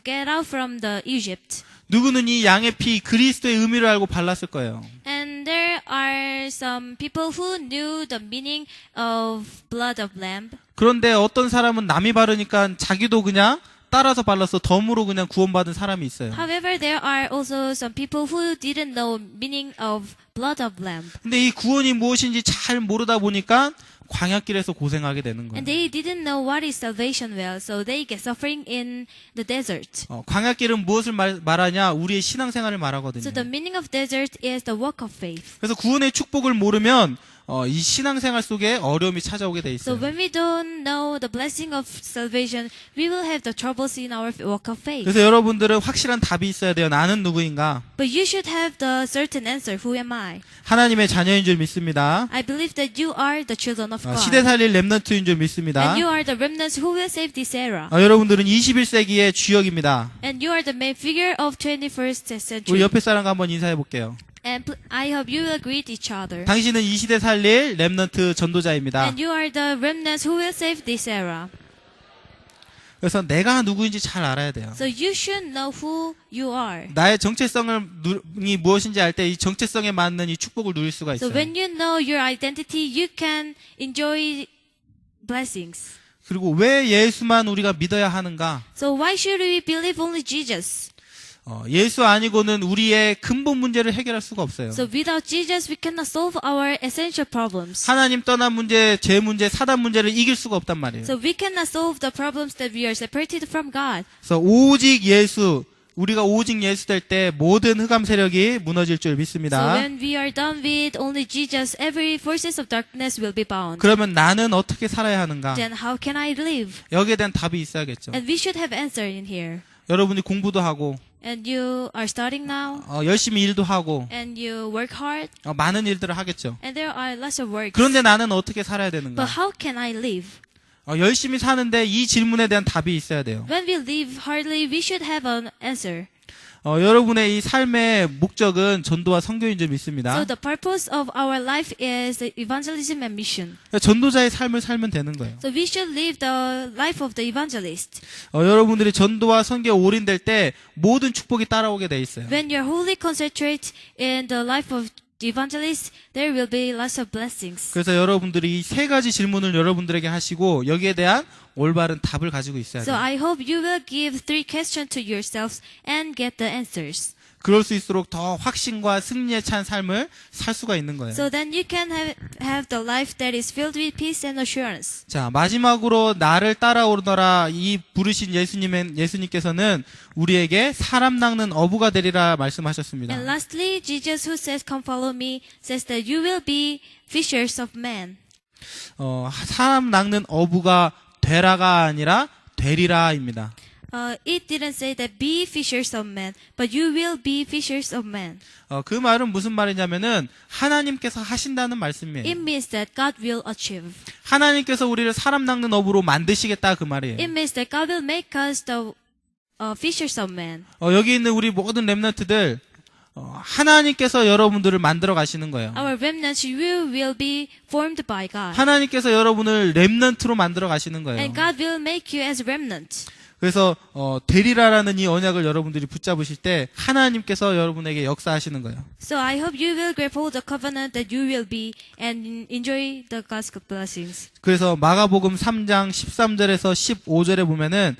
get out from the Egypt. 누구는 이 양의 피 그리스도의 의미를 알고 발랐을 거예요. And there are some people who knew the meaning of blood of lamb. 그런데 어떤 사람은 남이 바르니까 자기도 그냥 따라서 발라서 덤으로 그냥 구원받은 사람이 있어요. However, there are also some people who didn't know meaning of blood of lamb. 근데 이 구원이 무엇인지 잘 모르다 보니까 광야길에서 고생하게 되는 거예요. And they didn't know what is salvation well, so they get suffering in the desert. 광야길은 무엇을 말하냐? 우리의 신앙생활을 말하거든요. So the meaning of desert is the walk of faith. 그래서 구원의 축복을 모르면 이 신앙생활 속에 어려움이 찾아오게 돼 So 있어요. when we don't know the blessing of salvation, we will have the troubles in our walk of faith. 그래서 여러분들은 확실한 답이 있어야 돼요. 나는 누구인가? But you should have the certain answer, who am I? 하나님의 자녀인 줄 믿습니다. I believe that you are the children of God. 시대 살릴 렘넌트인 줄 믿습니다. And you are the remnants who will save this era. 여러분들은 21세기의 주역입니다. And you are the main figure of 21st 우리 century. 옆에 사람과 한번 인사해 볼게요. And I hope you will greet each other. 당신은 이 시대 살릴 렘넌트 전도자입니다. And you are the remnants who will save this era. 그래서 내가 누구인지 잘 알아야 돼요. So you should know who you are. 나의 정체성이 무엇인지 알 때 이 정체성에 맞는 이 축복을 누릴 수가 So 있어요. when you know your identity, you can enjoy blessings. 그리고 왜 예수만 우리가 믿어야 하는가? So why should we believe only Jesus? 예수 아니고는 우리의 근본 문제를 해결할 수가 없어요. So without Jesus, we cannot solve our essential problems. 하나님 떠난 문제, 죄 문제, 사단 문제를 이길 수가 없단 말이에요. So we cannot solve the problems that we are separated from God. 그래서 오직 예수, 우리가 오직 예수 될 때 모든 흑암 세력이 무너질 줄 So 믿습니다. when we are done with only Jesus, every forces of darkness will be bound. 그러면 나는 어떻게 살아야 하는가? Then how can I live? 여기에 대한 답이 있어야겠죠. And we should have answer in here. 여러분이 공부도 하고 And you are starting now, 열심히 일도 하고 and you work hard, 많은 일들을 하겠죠. and there are lots of works. 그런데 나는 어떻게 살아야 되는가? But how can I live? 열심히 사는데 이 질문에 대한 답이 있어야 돼요. When we live hardly, we should have an answer. 여러분의 이 삶의 목적은 전도와 선교인 줄 믿습니다. So the purpose of our life is evangelism and mission. 전도자의 삶을 살면 되는 거예요. So we should live the life of the evangelist. 여러분들이 전도와 선교에 올인될 때 모든 축복이 따라오게 돼 있어요. When you're wholly concentrate in the life of the evangelist, there will be lots of blessings. 그래서 여러분들이 이 세 가지 질문을 여러분들에게 하시고 여기에 대한 올바른 답을 가지고 있어야 So 돼요. I hope you will give 3 questions to yourselves and get the answers. 그럴 수 있을수록 더 확신과 승리에 찬 삶을 살 수가 있는 거예요. So then you can have the life that is filled with peace and assurance. 자, 마지막으로 나를 따라오너라 이 부르신 예수님께서는 우리에게 사람 낚는 어부가 되리라 말씀하셨습니다. And lastly, Jesus who says, "Come follow me," says that you will be fishers of men. 사람 낚는 어부가 되라가 아니라 되리라입니다. It didn't say that be fishers of men, but you will be fishers of men. 그 말은 무슨 말이냐면은 하나님께서 하신다는 말씀이에요. It means that God will achieve. 하나님께서 우리를 사람 낚는 어부로 만드시겠다 그 말이에요. It means that God will make us the fishers of men. 여기 있는 우리 모든 렘넌트들 하나님께서 여러분들을 만들어 가시는 거예요. Our remnants, you will be formed by God. 하나님께서 여러분을 렘넌트로 만들어 가시는 거예요. And God will make you as remnant. 그래서 되리라라는 이 언약을 여러분들이 붙잡으실 때 하나님께서 여러분에게 역사하시는 거예요. So I hope you will grab hold the covenant that you will be and enjoy the God's blessings. 그래서 마가복음 3장 13절에서 15절에 보면은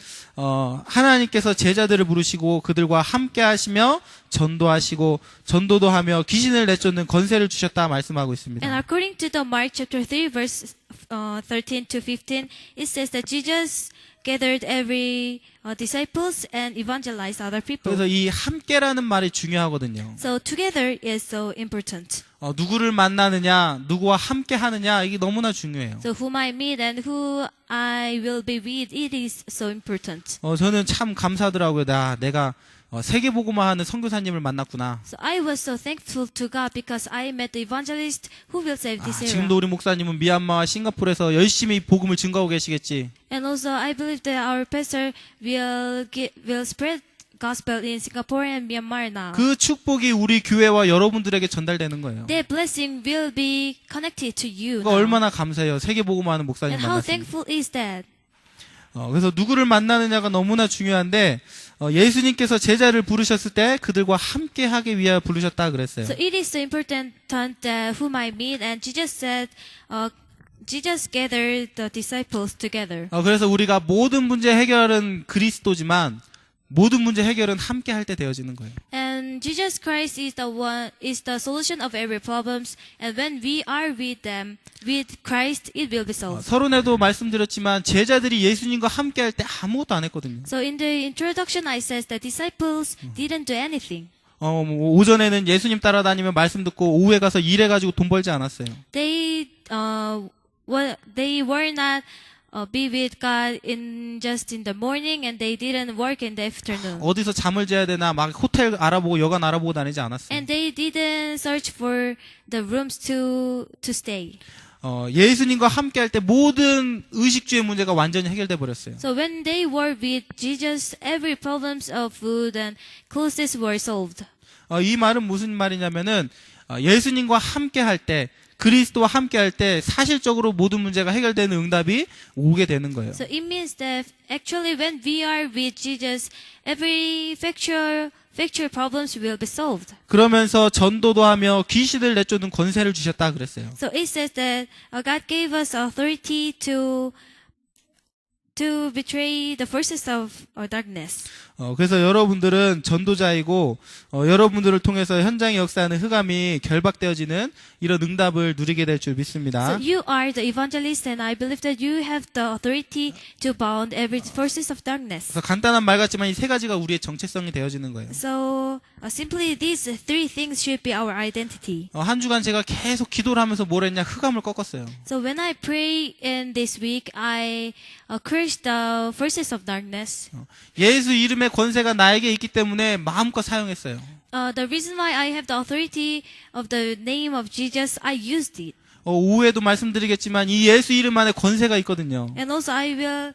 하나님께서 제자들을 부르시고 그들과 함께 하시며 전도하시고 전도도 하며 귀신을 내쫓는 권세를 주셨다 말씀하고 있습니다. And according to the Mark chapter 3 verse 13 to 15, it says that Jesus gathered every disciples and evangelized other people. 그래서 이 함께라는 말이 중요하거든요. So together is so important. 누구를 만나느냐, 누구와 함께 하느냐 이게 너무나 중요해요. So whom I meet and who I will be with, it is so important. 저는 참 감사하더라고요. 내가 세계복음화 하는 선교사님을 만났구나. So I was so thankful to God because I met the evangelist who will save this era. 지금도 우리 목사님은 미얀마와 싱가포르에서 열심히 복음을 증거하고 계시겠지. And also I believe that our pastor will spread gospel in Singapore and Myanmar now. 그 축복이 우리 교회와 여러분들에게 전달되는 거예요. That blessing will be connected to you. 그거 now. 얼마나 감사해요. 세계복음화 하는 목사님 And how 만났습니다. thankful is that? 그래서 누구를 만나느냐가 너무나 중요한데 예수님께서 제자를 부르셨을 때 그들과 함께 하기 위하여 부르셨다 그랬어요. So it is so important that whom I meet, and Jesus said, Jesus gathered the disciples together. 그래서 우리가 모든 문제 해결은 그리스도지만 모든 문제 해결은 함께 할 때 되어지는 거예요. And Jesus Christ is the solution of every problems. And when we are with them, with Christ, it will be solved. 서론에도 말씀드렸지만 제자들이 예수님과 함께 할 때 아무것도 안 했거든요. So in the introduction, I said that disciples didn't do anything. 오전에는 예수님 따라다니며 말씀 듣고 오후에 가서 일해가지고 돈 벌지 않았어요. They were not be with God just in the morning, and they didn't work in the afternoon. 어디서 잠을 자야 되나 막 호텔 알아보고 여관 알아보고 다니지 않았어요. And they didn't search for the rooms to stay. 예수님과 함께 할 때 모든 의식주의 문제가 완전히 해결돼 버렸어요. So when they were with Jesus, every problems of food and clothes were solved. 이 말은 무슨 말이냐면은 예수님과 함께 할 때 그리스도와 함께 할 때 사실적으로 모든 문제가 해결되는 응답이 오게 되는 거예요. So it means that actually when we are with Jesus, every factual problems will be solved. 그러면서 전도도 하며 귀신을 내쫓는 권세를 주셨다 그랬어요. So it says that God gave us authority to betray the forces of darkness. 그래서 여러분들은 전도자이고 여러분들을 통해서 현장의 역사하는 흑암이 결박되어지는 이런 응답을 누리게 될 줄 믿습니다. So you are the evangelist, and I believe that you have the authority to bound every forces of darkness. 그래서 간단한 말 같지만 이 세 가지가 우리의 정체성이 되어지는 거예요. So simply these 3 things should be our identity. 한 주간 제가 계속 기도를 하면서 뭘 했냐 흑암을 꺾었어요. So when I pray in this week, I curse the forces of darkness. 예수 이름의 권세가 나에게 있기 때문에 마음껏 사용했어요. The reason why I have the authority of the name of Jesus, I used it. 오후에도 말씀드리겠지만 이 예수 이름 안에 권세가 있거든요. And also I will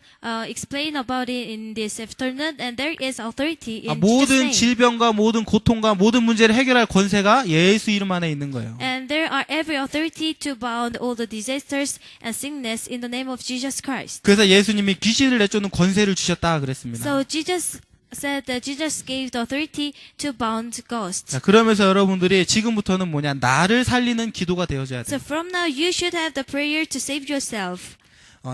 explain about it in this afternoon. And there is authority in Jesus' 모든 name. 질병과 모든 고통과 모든 문제를 해결할 권세가 예수 이름 안에 있는 거예요. And there are every authority to bound all the disasters and sickness in the name of Jesus Christ. 그래서 예수님이 귀신을 내쫓는 권세를 주셨다 그랬습니다. So Jesus said that Jesus gave the authority to bound ghosts. 자, 그러면서 여러분들이 지금부터는 뭐냐? 나를 살리는 기도가 되어줘야 So 돼요. from now you should have the prayer to save yourself.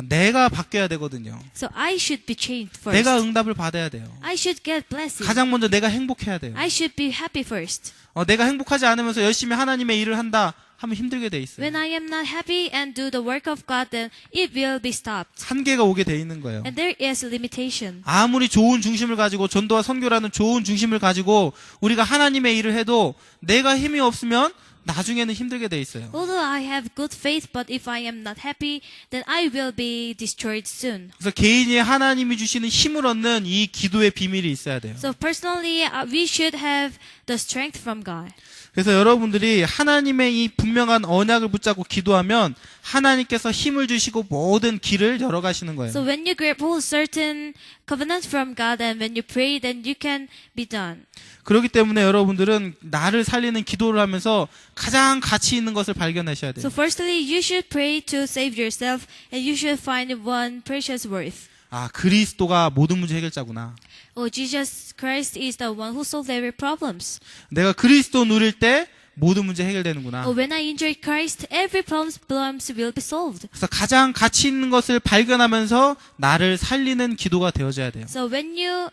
내가 바뀌어야 되거든요. So I should be changed first. 내가 응답을 받아야 돼요. I should get blessing. 가장 먼저 내가 행복해야 돼요. I should be happy first. 내가 행복하지 않으면서 열심히 하나님의 일을 한다 하면 힘들게 돼 있어요. When I am not happy and do the work of God, then it will be stopped. 한계가 오게 돼 있는 거예요. And there is a limitation. 아무리 좋은 중심을 가지고 전도와 선교라는 좋은 중심을 가지고 우리가 하나님의 일을 해도 내가 힘이 없으면 나중에는 힘들게 돼 있어요. Although I have good faith, but if I am not happy, then I will be destroyed soon. 그래서 개인이 하나님이 주시는 힘을 얻는 이 기도의 비밀이 있어야 돼요. So personally, we should have the strength from God. 그래서 여러분들이 하나님의 이 분명한 언약을 붙잡고 기도하면 하나님께서 힘을 주시고 모든 길을 열어가시는 거예요. So when you grab hold certain covenants from God and when you pray, then you can be done. 그렇기 때문에 여러분들은 나를 살리는 기도를 하면서 가장 가치 있는 것을 발견하셔야 돼요. So firstly, you should pray to save yourself and you should find one precious worth. 그리스도가 모든 문제 해결자구나. Oh, Jesus Christ is the one who solved every problems. 내가 그리스도 누릴 때 모든 문제 해결되는구나. Oh, when I enjoy Christ, every problems will be solved. 그래서 가장 가치 있는 것을 발견하면서 나를 살리는 기도가 되어져야 돼요. So when you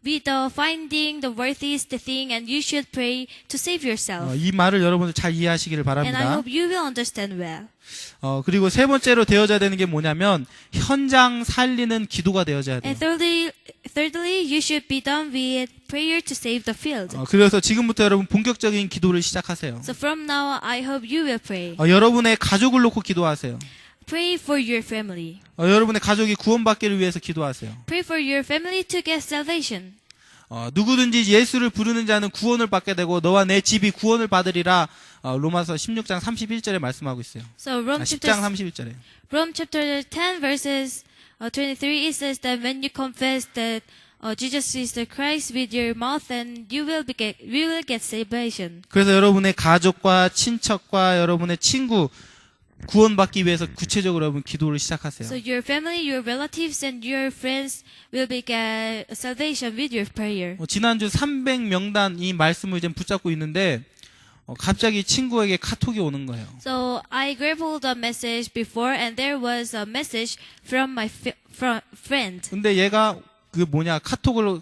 with the finding the worthiest thing, and you should pray to save yourself. 이 말을 여러분들 잘 이해하시기를 And I 바랍니다. hope you will understand well. 그리고 세 번째로 되어져야 되는 게 뭐냐면 현장 살리는 기도가 되어져야 돼요. And thirdly, you should be done with prayer to save the field. 그래서 지금부터 여러분 본격적인 기도를 시작하세요. So from now, I hope you will pray. 여러분의 가족을 놓고 기도하세요. Pray for your family. 여러분의 가족이 구원받기를 위해서 기도하세요. Pray for your family to get salvation. 누구든지 예수를 부르는 자는 구원을 받게 되고 너와 내 집이 구원을 받으리라. 로마서 16장 31절에 말씀하고 있어요. So Rome 10장 31절에. chapter 10 verses 23, it says that when you confess that Jesus is the Christ with your mouth, and you will get salvation. 그래서 여러분의 가족과 친척과 여러분의 친구 구원받기 위해서 구체적으로 여러분 기도를 시작하세요. So your family, your relatives, and your friends will be get salvation with your prayer. 지난주 300명단 이 말씀을 이제 붙잡고 있는데 갑자기 친구에게 카톡이 오는 거예요. So I grabbed hold the message before, and there was a message from my friend. 근데 얘가 카톡을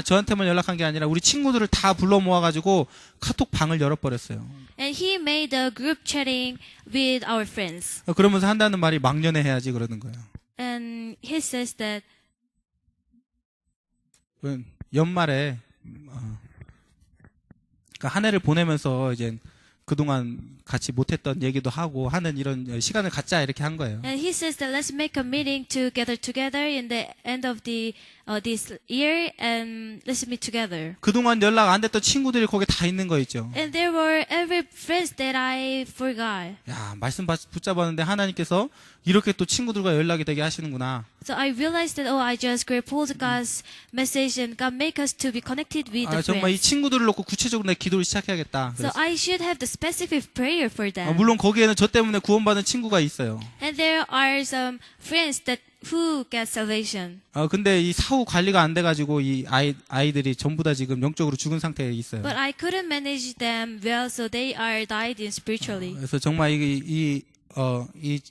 저한테만 연락한 게 아니라 우리 친구들을 다 불러 모아가지고 카톡 방을 열어버렸어요. And he made a group chatting with our friends. 그러면서 한다는 말이 막년에 해야지 그러는 거예요. And he says that 연말에 한 해를 보내면서 이제 그동안 같이 못했던 얘기도 하고 하는 이런 시간을 갖자 이렇게 한 거예요. And he says that let's make a meeting to gather together in the end of this year, and let's meet together. 그동안 연락 안 됐던 친구들이 거기 다 있는 거 있죠. And there were every friends that I forgot. 야, 말씀 붙잡았는데 하나님께서 이렇게 또 친구들과 연락이 되게 하시는구나. So I realized that I just grabbed hold of God's message, and God make us to be connected with the 정말 이 friends. 친구들을 놓고 구체적으로 내 기도를 시작해야겠다. So I should have the specific prayer for them. 물론 거기에는 저 때문에 구원받은 친구가 있어요. And there are some friends who get salvation. 근데 이 사후 관리가 안 돼가지고 이 아이들이 전부 다 지금 영적으로 죽은 상태에 있어요. But I couldn't manage them well, so they are died in spiritually. 그래서 정말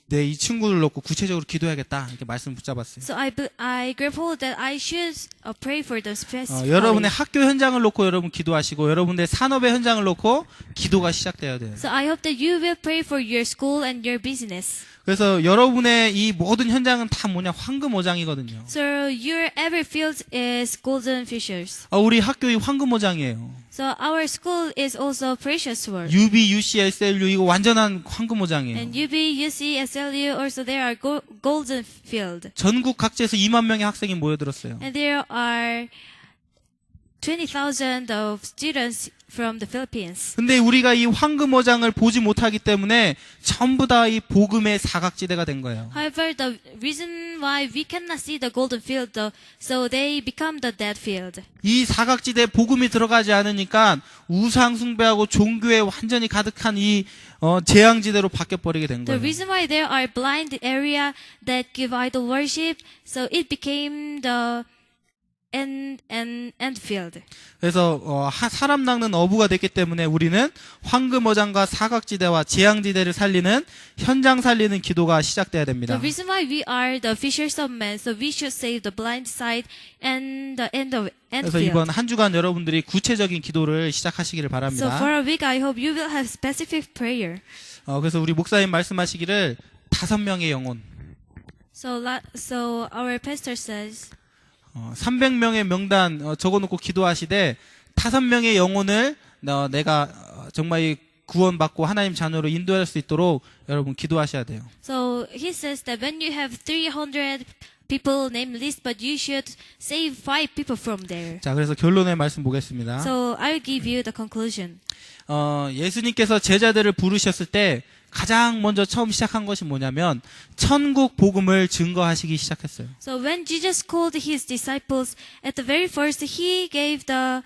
내 이 친구를 놓고 구체적으로 기도해야겠다 이렇게 말씀 붙잡았어요. So I grab hold that I should pray for them specifically. 여러분의 학교 현장을 놓고 여러분 기도하시고 여러분의 산업의 현장을 놓고 기도가 시작돼야 돼요. So I hope that you will pray for your school and your business. 그래서 여러분의 이 모든 현장은 다 황금 오장이거든요. So your every field is golden fishers. 우리 학교이 황금 오장이에요. So our school is also precious work. UB, UC, SLU 이거 완전한 황금 오장이에요. And UB, UC, SLU also there are golden field. 전국 각지에서 2만 명의 학생이 모여들었어요. And there are 20,000 of students from the Philippines. 근데 우리가 이 황금어장을 보지 못하기 때문에 전부 다 이 복음의 사각지대가 된 거예요. However, the reason why we cannot see the golden field, so they become the dead field. 이 사각지대에 복음이 들어가지 않으니까 우상 숭배하고 종교에 완전히 가득한 이 재앙지대로 바뀌어버리게 된 The 거예요. reason why there are blind area that give idol worship, so it became the end field. 그래서 사람 낚는 어부가 됐기 때문에 우리는 황금어장과 사각지대와 재앙지대를 살리는 현장 살리는 기도가 시작돼야 됩니다. The reason why we are the fishers of men, so we should save the blind side and the end 그래서 field. 이번 한 주간 여러분들이 구체적인 기도를 시작하시기를 So 바랍니다. for a week, I hope you will have specific prayer. 그래서 우리 목사님 말씀하시기를 5명의 영혼, So our pastor says, 300명의 명단 적어놓고 기도하시되 5명의 영혼을 내가 정말 이 구원받고 하나님 자녀로 인도할 수 있도록 여러분 기도하셔야 돼요. so he says that when you have 300 people named list, but you should save 5 people from there. 자, 그래서 결론의 말씀 보겠습니다. So I'll give you the conclusion. 예수님께서 제자들을 부르셨을 때 가장 먼저 처음 시작한 것이 뭐냐면 천국 복음을 증거하시기 시작했어요. So when Jesus called his disciples, at the very first, he gave the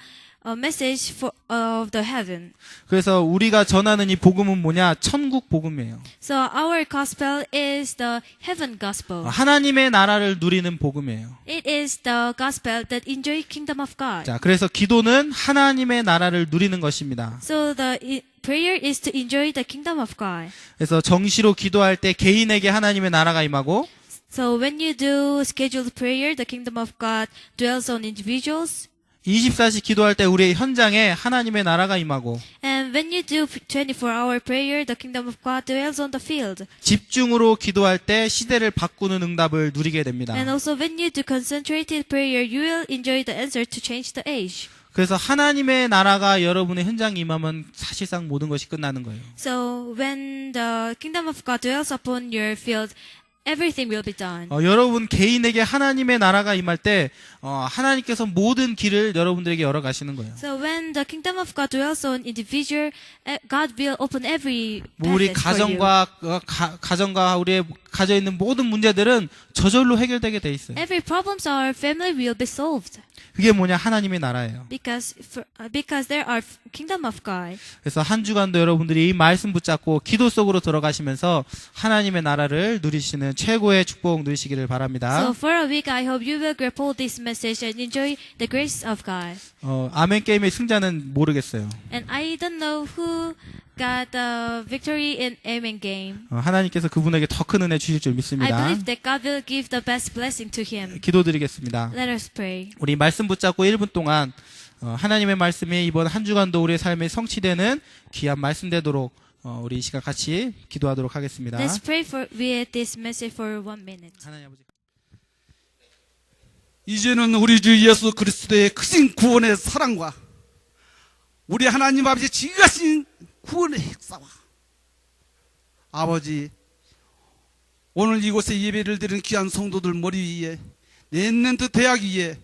message of the heaven. 그래서 우리가 전하는 이 복음은 뭐냐? 천국 복음이에요. So our gospel is the heaven gospel. 하나님의 나라를 누리는 복음이에요. It is the gospel that enjoy kingdom of God. 자, 그래서 기도는 하나님의 나라를 누리는 것입니다. So the prayer is to enjoy the kingdom of God. 그래서 정시로 기도할 때 개인에게 하나님의 나라가 임하고 So when you do scheduled prayer, the kingdom of God dwells on individuals. 24시 기도할 때 우리의 현장에 하나님의 나라가 임하고 And when you do 24-hour prayer, the kingdom of God dwells on the field. 집중으로 기도할 때 시대를 바꾸는 응답을 누리게 됩니다. And also when you do concentrated prayer, you will enjoy the answer to change the age. 그래서 하나님의 나라가 여러분의 현장에 임하면 사실상 모든 것이 끝나는 거예요. So when the kingdom of God dwells upon your field, everything will be done. 여러분 개인에게 하나님의 나라가 임할 때 하나님께서 모든 길을 여러분들에게 열어 가시는 거예요. So when the kingdom of God dwells on individual, God will open every 뭐 우리 path for you. 가정과 우리의 가져 있는 모든 문제들은 저절로 해결되게 돼 있어요. Every problems our family will be solved 그게 뭐냐? 하나님의 나라예요. because there are kingdom of God. 그래서 한 주간도 여러분들이 이 말씀 붙잡고 기도 속으로 들어가시면서 하나님의 나라를 누리시는 최고의 축복 누리시기를 바랍니다. So for a week, I hope you will grab hold this message and enjoy the grace of God. 아멘 게임의 승자는 모르겠어요. And I don't know who got the victory in Amen game. 하나님께서 그분에게 더 큰 은혜 주실 줄 I 믿습니다. believe that God will give the best blessing to him. 기도드리겠습니다. Let us pray. 우리 말씀 붙잡고 1분 동안 하나님의 말씀이 이번 한 주간도 우리의 삶에 성취되는 귀한 말씀 되도록 우리 이 시간 같이 기도하도록 하겠습니다. Let's pray with this message for 1 minute. 하나님 아버지. 이제는 우리 주 예수 그리스도의 크신 구원의 사랑과 우리 하나님 아버지 지극하신 구원의 역사와 아버지 오늘 이곳에 예배를 드리는 귀한 성도들 머리 위에 넷랜드 대학 위에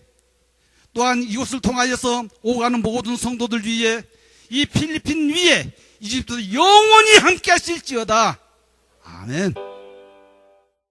또한 이곳을 통하여서 오가는 모든 성도들 위에 이 필리핀 위에 이집트 영원히 함께 하실지어다. 아멘.